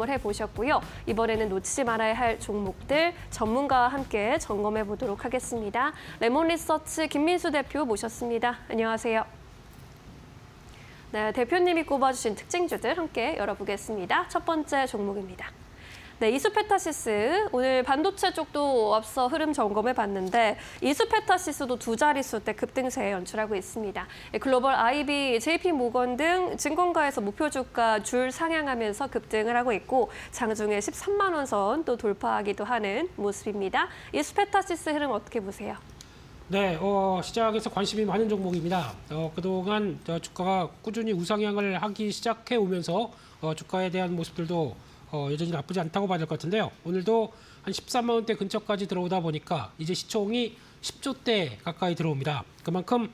해보셨고요. 이번에는 놓치지 말아야 할 종목들 전문가와 함께 점검해 보도록 하겠습니다. 레몬리서치 김민수 대표 모셨습니다. 안녕하세요. 네, 대표님이 꼽아주신 특징주들 함께 열어보겠습니다. 첫 번째 종목입니다. 네, 이수페타시스 오늘 반도체 쪽도 앞서 흐름 점검해 봤는데 이수페타시스도 두 자릿수 대 급등세 연출하고 있습니다. 글로벌 IB, JP모건 등 증권가에서 목표 주가 줄 상향하면서 급등을 하고 있고 장중에 13만 원 선 또 돌파하기도 하는 모습입니다. 이수페타시스 흐름 어떻게 보세요? 네, 시장에서 관심이 많은 종목입니다. 그동안 주가가 꾸준히 우상향을 하기 시작해 오면서 주가에 대한 모습들도 여전히 나쁘지 않다고 봐야 될 것 같은데요. 오늘도 한 13만 원대 근처까지 들어오다 보니까 이제 시총이 10조대 가까이 들어옵니다. 그만큼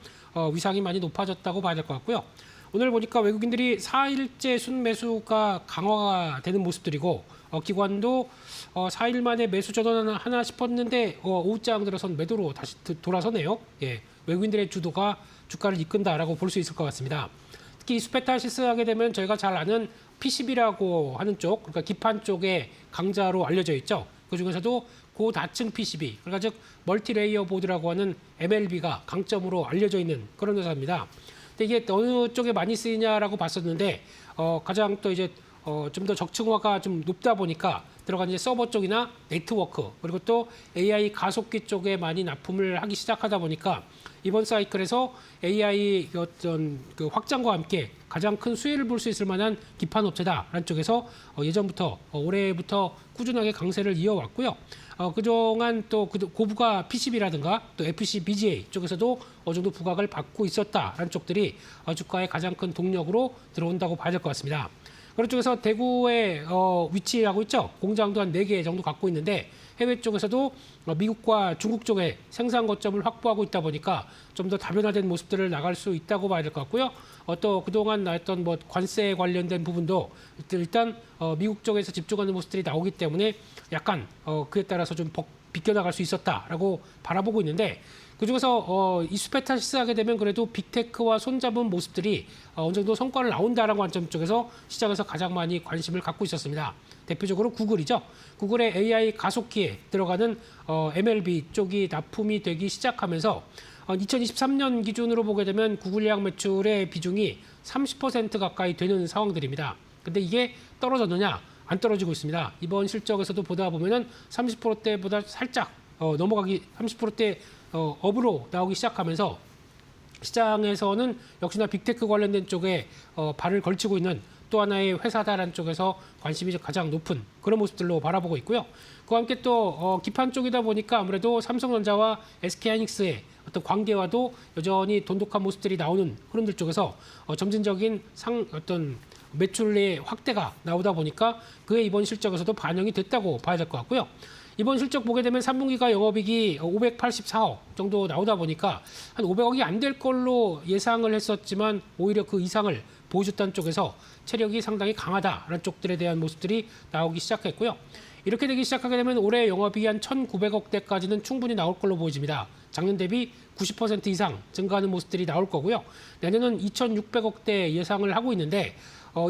위상이 많이 높아졌다고 봐야 될 것 같고요. 오늘 보니까 외국인들이 4일째 순매수가 강화가 되는 모습들이고 기관도 4일 만에 매수 전환 하나 싶었는데 오후장 들어선 매도로 다시 돌아서네요. 예, 외국인들의 주도가 주가를 이끈다라고 볼 수 있을 것 같습니다. 특히 이수페타시스 하게 되면 저희가 잘 아는 PCB라고 하는 쪽, 그러니까 기판 쪽에 강자로 알려져 있죠. 그중에서도 고다층 PCB, 그러니까 즉 멀티레이어 보드라고 하는 MLB가 강점으로 알려져 있는 그런 회사입니다. 근데 이게 어느 쪽에 많이 쓰이냐라고 봤었는데 가장 또 이제 좀 더 적층화가 좀 높다 보니까 들어간 이제 서버 쪽이나 네트워크 그리고 또 AI 가속기 쪽에 많이 납품을 하기 시작하다 보니까 이번 사이클에서 AI 어떤 그 확장과 함께 가장 큰 수혜를 볼 수 있을 만한 기판 업체다라는 쪽에서 예전부터 올해부터 꾸준하게 강세를 이어왔고요. 그동안 또 고부가 PCB라든가 또 FC, BGA 쪽에서도 어느 정도 부각을 받고 있었다라는 쪽들이 주가의 가장 큰 동력으로 들어온다고 봐야 될 것 같습니다. 그런 쪽에서 대구에 위치하고 있죠. 공장도 한 4개 정도 갖고 있는데 해외 쪽에서도 미국과 중국 쪽에 생산 거점을 확보하고 있다 보니까 좀 더 다변화된 모습들을 나갈 수 있다고 봐야 될 것 같고요. 또 그동안 나왔던 뭐 관세 관련된 부분도 일단 미국 쪽에서 집중하는 모습들이 나오기 때문에 약간 그에 따라서 좀 비껴나갈 수 있었다라고 바라보고 있는데 그중에서 이수페타시스 하게 되면 그래도 빅테크와 손잡은 모습들이 어느 정도 성과를 나온다라는 관점 쪽에서 시장에서 가장 많이 관심을 갖고 있었습니다. 대표적으로 구글이죠. 구글의 AI 가속기에 들어가는 MLB 쪽이 납품이 되기 시작하면서 2023년 기준으로 보게 되면 구글 예약 매출의 비중이 30% 가까이 되는 상황들입니다. 근데 이게 떨어졌느냐? 안 떨어지고 있습니다. 이번 실적에서도 보다 보면은 30%대보다 살짝 넘어가기 30%대 업으로 나오기 시작하면서 시장에서는 역시나 빅테크 관련된 쪽에 발을 걸치고 있는 또 하나의 회사다라는 쪽에서 관심이 가장 높은 그런 모습들로 바라보고 있고요. 그와 함께 또 기판 쪽이다 보니까 아무래도 삼성전자와 SK하이닉스의 어떤 관계와도 여전히 돈독한 모습들이 나오는 흐름들 쪽에서 점진적인 어떤 매출의 확대가 나오다 보니까 그의 이번 실적에서도 반영이 됐다고 봐야 될 것 같고요. 이번 실적 보게 되면 3분기가 영업이익이 584억 정도 나오다 보니까 한 500억이 안 될 걸로 예상을 했었지만 오히려 그 이상을 보여줬다는 쪽에서 체력이 상당히 강하다라는 쪽들에 대한 모습들이 나오기 시작했고요. 이렇게 되기 시작하게 되면 올해 영업이익이 한 1,900억대까지는 충분히 나올 걸로 보여집니다. 작년 대비 90% 이상 증가하는 모습들이 나올 거고요. 내년은 2,600억대 예상을 하고 있는데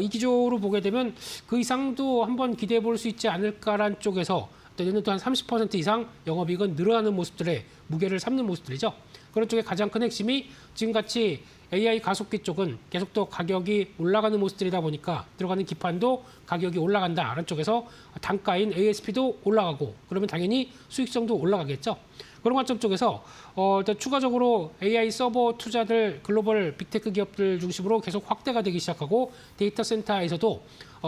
이 기조로 보게 되면 그 이상도 한번 기대해 볼 수 있지 않을까라는 쪽에서 내년도 한 30% 이상 영업이익은 늘어나는 모습들의 무게를 삼는 모습들이죠. 그런 쪽에 가장 큰 핵심이 지금같이 AI 가속기 쪽은 계속 또 가격이 올라가는 모습들이다 보니까 들어가는 기판도 가격이 올라간다라는 쪽에서 단가인 ASP도 올라가고 그러면 당연히 수익성도 올라가겠죠. 그런 관점 쪽에서 일단 추가적으로 AI 서버 투자들 글로벌 빅테크 기업들 중심으로 계속 확대가 되기 시작하고 데이터 센터에서도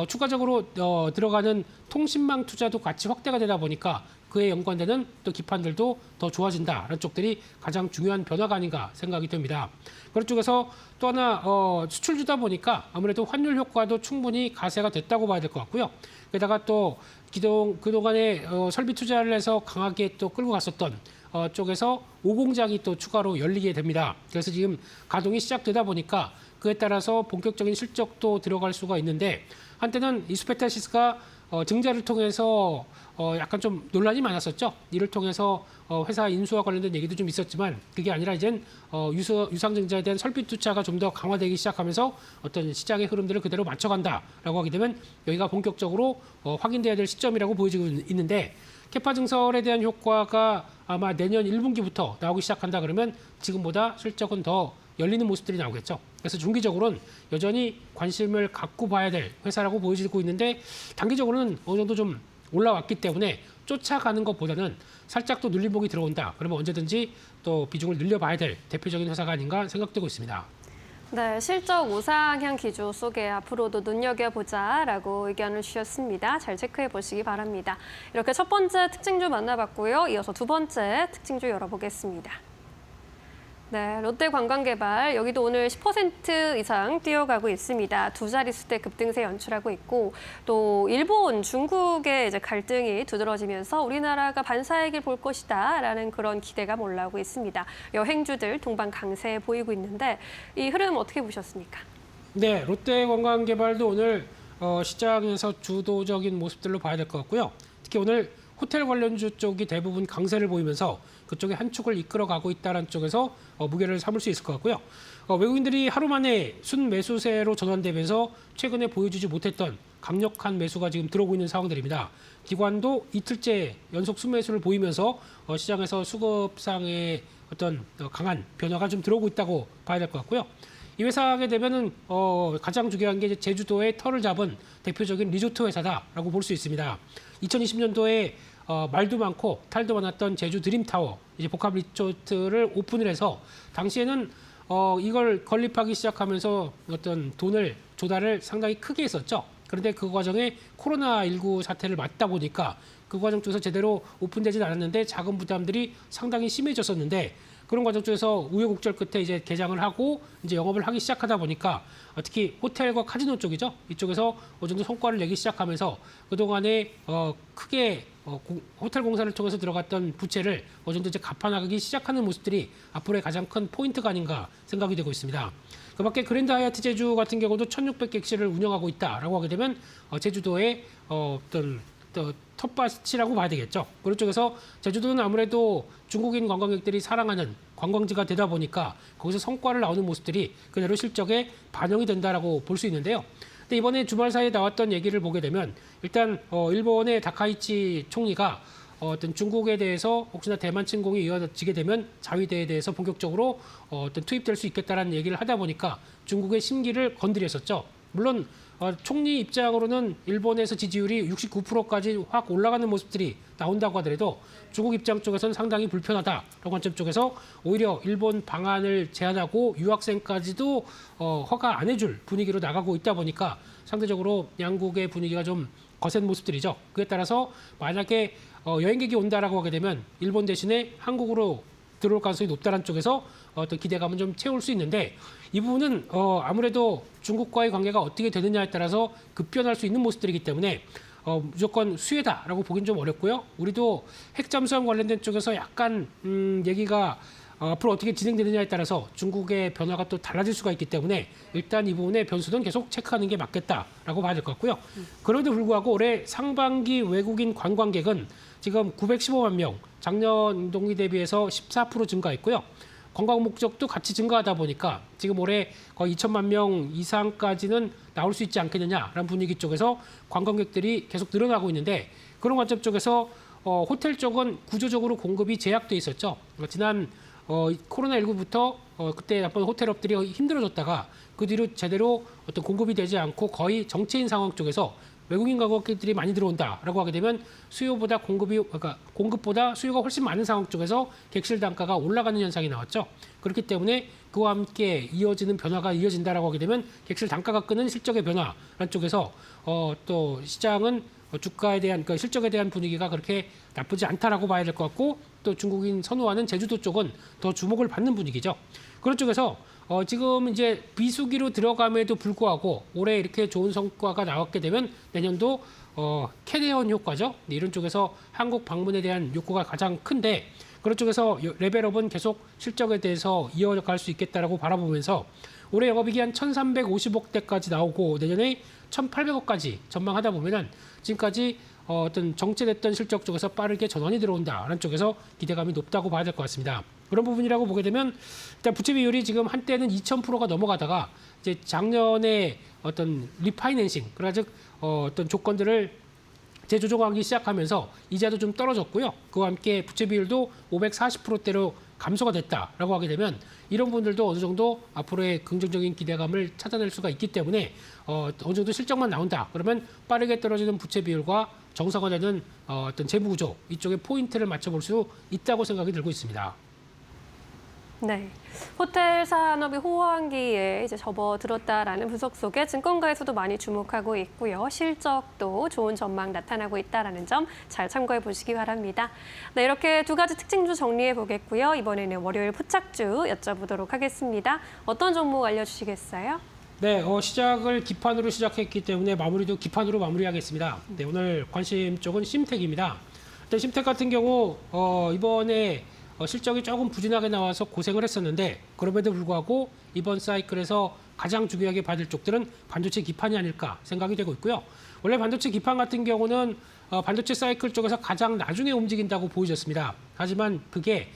추가적으로 들어가는 통신망 투자도 같이 확대가 되다 보니까 그에 연관되는 또 기판들도 더 좋아진다라는 쪽들이 가장 중요한 변화가 아닌가 생각이 됩니다. 그런 쪽에서 또 하나 수출주다 보니까 아무래도 환율 효과도 충분히 가세가 됐다고 봐야 될 것 같고요. 게다가 또 그동안에 설비 투자를 해서 강하게 또 끌고 갔었던 쪽에서 5공장이 또 추가로 열리게 됩니다. 그래서 지금 가동이 시작되다 보니까 그에 따라서 본격적인 실적도 들어갈 수가 있는데 한때는 이수페타시스가 증자를 통해서 약간 좀 논란이 많았었죠. 이를 통해서 회사 인수와 관련된 얘기도 좀 있었지만 그게 아니라 이젠 유상증자에 대한 설비 투자가 좀 더 강화되기 시작하면서 어떤 시장의 흐름들을 그대로 맞춰간다라고 하게 되면 여기가 본격적으로 확인돼야 될 시점이라고 보여지고 있는데 캐파 증설에 대한 효과가 아마 내년 1분기부터 나오기 시작한다 그러면 지금보다 실적은 더 열리는 모습들이 나오겠죠. 그래서 중기적으로는 여전히 관심을 갖고 봐야 될 회사라고 보여지고 있는데 단기적으로는 어느 정도 좀 올라왔기 때문에 쫓아가는 것보다는 살짝 또 눌림목이 들어온다. 그러면 언제든지 또 비중을 늘려봐야 될 대표적인 회사가 아닌가 생각되고 있습니다. 네, 실적 우상향 기조 속에 앞으로도 눈여겨보자라고 의견을 주셨습니다. 잘 체크해 보시기 바랍니다. 이렇게 첫 번째 특징주 만나봤고요. 이어서 두 번째 특징주 열어보겠습니다. 네, 롯데관광개발 여기도 오늘 10% 이상 뛰어가고 있습니다. 두 자릿수대 급등세 연출하고 있고 또 일본, 중국의 이제 갈등이 두드러지면서 우리나라가 반사이익을 볼 것이다라는 그런 기대가 올라오고 있습니다. 여행주들 동반 강세 보이고 있는데 이 흐름 어떻게 보셨습니까? 네, 롯데관광개발도 오늘 시장에서 주도적인 모습들로 봐야 될 것 같고요. 특히 오늘 호텔 관련주 쪽이 대부분 강세를 보이면서 그쪽에 한 축을 이끌어가고 있다는 쪽에서 무게를 삼을 수 있을 것 같고요. 외국인들이 하루 만에 순매수세로 전환되면서 최근에 보여주지 못했던 강력한 매수가 지금 들어오고 있는 상황들입니다. 기관도 이틀째 연속 순매수를 보이면서 시장에서 수급상의 어떤 강한 변화가 좀 들어오고 있다고 봐야 될 것 같고요. 이 회사 하게 되면은 가장 중요한 게 이제 제주도의 터를 잡은 대표적인 리조트 회사다라고 볼 수 있습니다. 2020년도에 말도 많고 탈도 많았던 제주 드림타워 이제 복합 리조트를 오픈을 해서 당시에는 이걸 건립하기 시작하면서 어떤 돈을 조달을 상당히 크게 했었죠. 그런데 그 과정에 코로나19 사태를 맞다 보니까 그 과정 쪽에서 제대로 오픈되진 않았는데 자금 부담들이 상당히 심해졌었는데 그런 과정 쪽에서 우여곡절 끝에 이제 개장을 하고 이제 영업을 하기 시작하다 보니까 특히 호텔과 카지노 쪽이죠. 이쪽에서 어느 정도 성과를 내기 시작하면서 그동안에 크게 호텔 공사를 통해서 들어갔던 부채를 어느 정도 이제 갚아나가기 시작하는 모습들이 앞으로의 가장 큰 포인트가 아닌가 생각이 되고 있습니다. 그밖에 그랜드 하얏트 제주 같은 경우도 1,600객실을 운영하고 있다라고 하게 되면 제주도의 어떤 텃밭이라고 봐야 되겠죠. 그런 쪽에서 제주도는 아무래도 중국인 관광객들이 사랑하는 관광지가 되다 보니까 거기서 성과를 나오는 모습들이 그대로 실적에 반영이 된다라고 볼 수 있는데요. 근데 이번에 주말 사이에 나왔던 얘기를 보게 되면 일단 일본의 다카이치 총리가 어떤 중국에 대해서 혹시나 대만 침공이 이어지게 되면 자위대에 대해서 본격적으로 어떤 투입될 수 있겠다라는 얘기를 하다 보니까 중국의 심기를 건드렸었죠. 물론 총리 입장으로는 일본에서 지지율이 69%까지 확 올라가는 모습들이 나온다고 하더라도 중국 입장 쪽에서는 상당히 불편하다라고 관점 쪽에서 오히려 일본 방안을 제안하고 유학생까지도 허가 안 해줄 분위기로 나가고 있다 보니까 상대적으로 양국의 분위기가 좀 거센 모습들이죠. 그에 따라서 만약에 여행객이 온다라고 하게 되면 일본 대신에 한국으로 들어올 가능성이 높다는 쪽에서 어떤 기대감은 좀 채울 수 있는데 이 부분은 아무래도 중국과의 관계가 어떻게 되느냐에 따라서 급변할 수 있는 모습들이기 때문에 무조건 수혜다라고 보기는 좀 어렵고요. 우리도 핵 잠수함 관련된 쪽에서 약간 얘기가 앞으로 어떻게 진행되느냐에 따라서 중국의 변화가 또 달라질 수가 있기 때문에 일단 이 부분의 변수는 계속 체크하는 게 맞겠다라고 봐야 될 것 같고요. 그럼에도 불구하고 올해 상반기 외국인 관광객은 지금 915만 명, 작년 동기 대비해서 14% 증가했고요. 관광 목적도 같이 증가하다 보니까 지금 올해 거의 2천만 명 이상까지는 나올 수 있지 않겠느냐라는 분위기 쪽에서 관광객들이 계속 늘어나고 있는데 그런 관점 쪽에서 호텔 쪽은 구조적으로 공급이 제약돼 있었죠. 지난 코로나19부터 그때 한번 호텔업들이 힘들어졌다가 그 뒤로 제대로 어떤 공급이 되지 않고 거의 정체인 상황 쪽에서 외국인 관광객들이 많이 들어온다라고 하게 되면 수요보다 그러니까 공급보다 수요가 훨씬 많은 상황 쪽에서 객실 단가가 올라가는 현상이 나왔죠. 그렇기 때문에 그와 함께 이어지는 변화가 이어진다라고 하게 되면 객실 단가가 끄는 실적의 변화라는 쪽에서 또 시장은 주가에 대한 그러니까 실적에 대한 분위기가 그렇게 나쁘지 않다라고 봐야 될 것 같고 또 중국인 선호하는 제주도 쪽은 더 주목을 받는 분위기죠. 그런 쪽에서 지금 이제 비수기로 들어감에도 불구하고 올해 이렇게 좋은 성과가 나왔게 되면 내년도 캐리온 효과죠. 이런 쪽에서 한국 방문에 대한 욕구가 가장 큰데 그런 쪽에서 레벨업은 계속 실적에 대해서 이어갈 수 있겠다라고 바라보면서 올해 영업이익이 한 1,350억대까지 나오고 내년에 1,800억까지 전망하다 보면은 지금까지 어떤 정체됐던 실적 쪽에서 빠르게 전환이 들어온다라는 쪽에서 기대감이 높다고 봐야 될 것 같습니다. 그런 부분이라고 보게 되면 일단 부채 비율이 지금 한때는 2,000%가 넘어가다가 이제 작년에 어떤 리파이낸싱, 그러즉 어떤 조건들을 재조정하기 시작하면서 이자도 좀 떨어졌고요. 그와 함께 부채 비율도 540%대로 감소가 됐다라고 하게 되면 이런 분들도 어느 정도 앞으로의 긍정적인 기대감을 찾아낼 수가 있기 때문에 어느 정도 실적만 나온다. 그러면 빠르게 떨어지는 부채 비율과 정상화되는 어떤 재무 구조 이쪽에 포인트를 맞춰볼 수 있다고 생각이 들고 있습니다. 네, 호텔 산업이 호황기에 이제 접어들었다라는 분석 속에 증권가에서도 많이 주목하고 있고요. 실적도 좋은 전망 나타나고 있다라는 점 잘 참고해 보시기 바랍니다. 네, 이렇게 두 가지 특징주 정리해 보겠고요. 이번에는 월요일 포착주 여쭤보도록 하겠습니다. 어떤 종목 알려주시겠어요? 네, 시작을 기판으로 시작했기 때문에 마무리도 기판으로 마무리하겠습니다. 네, 오늘 관심 쪽은 심텍입니다. 일단 심텍 같은 경우 이번에 실적이 조금 부진하게 나와서 고생을 했었는데 그럼에도 불구하고 이번 사이클에서 가장 중요하게 받을 쪽들은 반도체 기판이 아닐까 생각이 되고 있고요. 원래 반도체 기판 같은 경우는 반도체 사이클 쪽에서 가장 나중에 움직인다고 보여졌습니다. 하지만 그게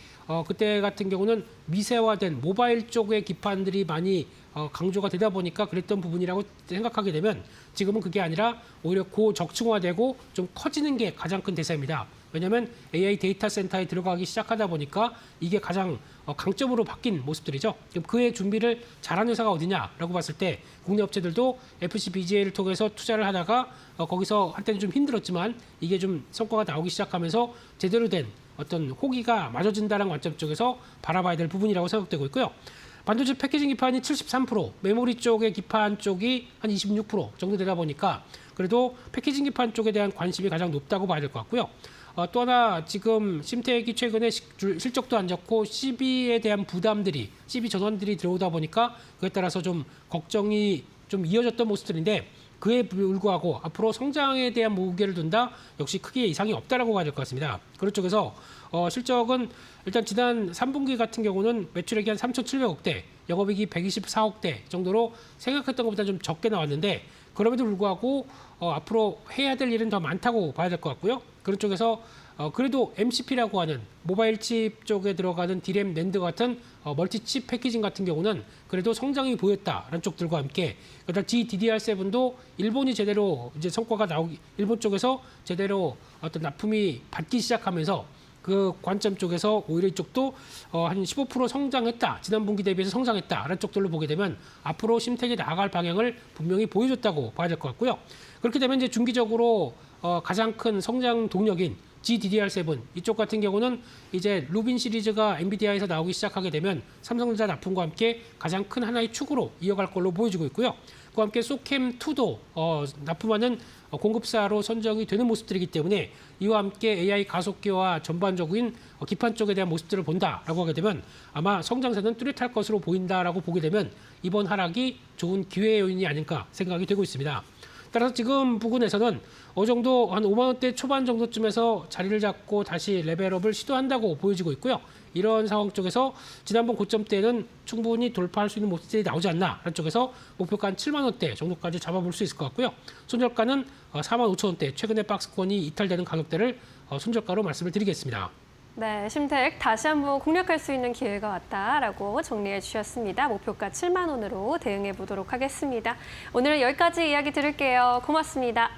그때 같은 경우는 미세화된 모바일 쪽의 기판들이 많이 강조가 되다 보니까 그랬던 부분이라고 생각하게 되면 지금은 그게 아니라 오히려 고적층화되고 좀 커지는 게 가장 큰 대세입니다. 왜냐하면 AI 데이터 센터에 들어가기 시작하다 보니까 이게 가장 강점으로 바뀐 모습들이죠. 그럼 그의 준비를 잘하는 회사가 어디냐라고 봤을 때 국내 업체들도 FCBGA를 통해서 투자를 하다가 거기서 한때는 좀 힘들었지만 이게 좀 성과가 나오기 시작하면서 제대로 된 어떤 호기가 맞아진다는 관점 쪽에서 바라봐야 될 부분이라고 생각되고 있고요. 반도체 패키징 기판이 73%, 메모리 쪽의 기판 쪽이 한 26% 정도 되다 보니까 그래도 패키징 기판 쪽에 대한 관심이 가장 높다고 봐야 될 것 같고요. 또 하나 지금 심텍이 최근에 실적도 안 좋고 CB에 대한 부담들이 CB 전환들이 들어오다 보니까 그에 따라서 좀 걱정이 좀 이어졌던 모습들인데 그에 불구하고 앞으로 성장에 대한 무게를 둔다 역시 크게 이상이 없다라고 봐야 될 것 같습니다. 그런 쪽에서 실적은 일단 지난 3분기 같은 경우는 매출액이 한 3,700억대, 영업이익이 124억대 정도로 생각했던 것보다 좀 적게 나왔는데 그럼에도 불구하고 앞으로 해야 될 일은 더 많다고 봐야 될 것 같고요. 그런 쪽에서 그래도 MCP라고 하는 모바일 칩 쪽에 들어가는 D램, 낸드 같은 멀티칩 패키징 같은 경우는 그래도 성장이 보였다라는 쪽들과 함께 그다음 GDDR7도 일본이 제대로 이제 성과가 나오기 일본 쪽에서 제대로 어떤 납품이 받기 시작하면서 그 관점 쪽에서 오히려 이쪽도 한 15% 성장했다. 지난 분기 대비해서 성장했다라는 쪽들로 보게 되면 앞으로 심텍이 나아갈 방향을 분명히 보여줬다고 봐야 될 것 같고요. 그렇게 되면 이제 중기적으로 가장 큰 성장 동력인 GDDR7 이쪽 같은 경우는 이제 루빈 시리즈가 엔비디아에서 나오기 시작하게 되면 삼성전자 납품과 함께 가장 큰 하나의 축으로 이어갈 걸로 보여지고 있고요. 그와 함께 소캠2도 납품하는 공급사로 선정이 되는 모습들이기 때문에 이와 함께 AI 가속기와 전반적인 기판 쪽에 대한 모습들을 본다라고 하게 되면 아마 성장세는 뚜렷할 것으로 보인다라고 보게 되면 이번 하락이 좋은 기회 요인이 아닐까 생각이 되고 있습니다. 따라서 지금 부근에서는 어느 정도 한 5만 원대 초반 정도쯤에서 자리를 잡고 다시 레벨업을 시도한다고 보여지고 있고요. 이런 상황 쪽에서 지난번 고점 때는 충분히 돌파할 수 있는 모습들이 나오지 않나 라는 쪽에서 목표가 한 7만 원대 정도까지 잡아볼 수 있을 것 같고요. 손절가는 4만 5천 원대 최근에 박스권이 이탈되는 가격대를 손절가로 말씀을 드리겠습니다. 네, 심텍 다시 한번 공략할 수 있는 기회가 왔다라고 정리해 주셨습니다. 목표가 7만 원으로 대응해 보도록 하겠습니다. 오늘은 여기까지 이야기 들을게요. 고맙습니다.